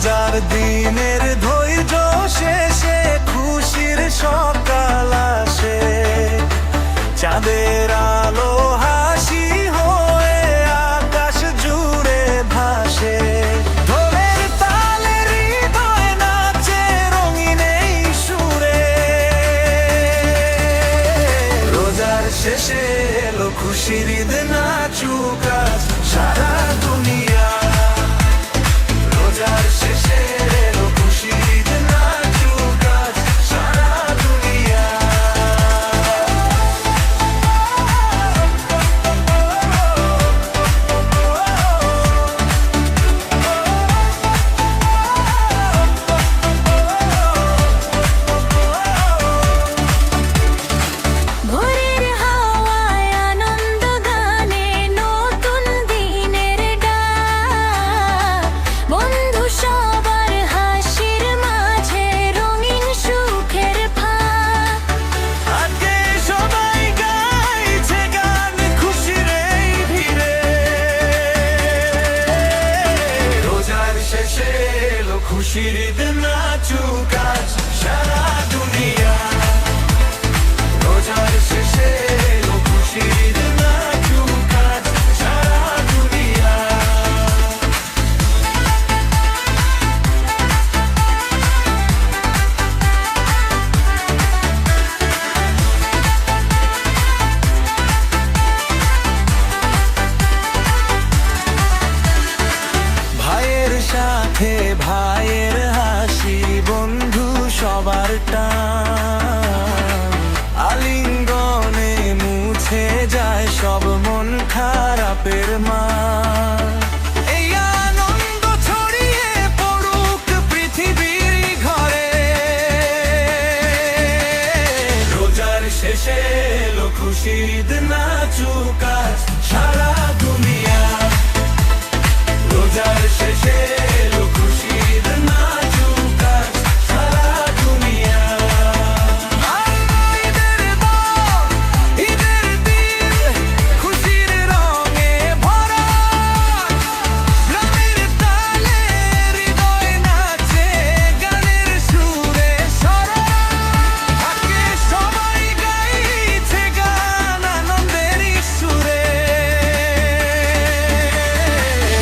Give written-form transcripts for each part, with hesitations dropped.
রোজার দিনের ধৈর্য শেষে খুশির সকাল আসে, চাঁদের আলো হাসি হয়ে আকাশ জুড়ে ভাসে। ঢোলের তালে হৃদয় নাচে রঙিন এই সুরে। রোজার শেষে এলো খুশির ঈদ, নাচুক আজ সারা দুনিয়া। রোজার শেষে এলো খুশির ঈদ, নাচুক আজ সারা দুনিয়া। ভোরের হাওয়ায় আনন্দ গানে নতুন দিনের ডাক, বন্ধু সবার হাসির মাঝে রঙিন সুখের ফাঁক। আজকে সবাই গাইছে গান খুশির এই ভিড়ে। রোজার শেষে এলো খুশির ঈদ, নাচুক আজ সারা দুনিয়া। রোজার শেষে এলো খুশির ঈদ, নাচুক আজ সারা দুনিয়া। ভাইয়ের সাথে ভাইয়ের হাসি, বন্ধু সবার টান, আলিঙ্গনে মুছে যায় সব মন খারাপের মান। এই আনন্দ ছড়িয়ে পড়ুক পৃথিবীর ঘরে। রোজার শেষে এলো খুশির ঈদ, নাচুক আজ সারা দুনিয়া। রোজার শেষে এলো খুশির ঈদ, নাচুক আজ সারা দুনিয়া। ঈদের দল, ঈদের দিন, খুশির রঙে ভরা। গ্রামের তালে হৃদয় নাচে, গানের সুরে সরা। আজকে সবাই গাইছে গান আনন্দের সুরে।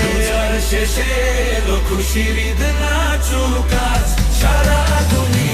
রোজার শেষে এলো খুশির ঈদ, নাচুক আজ সারা দুনিয়া।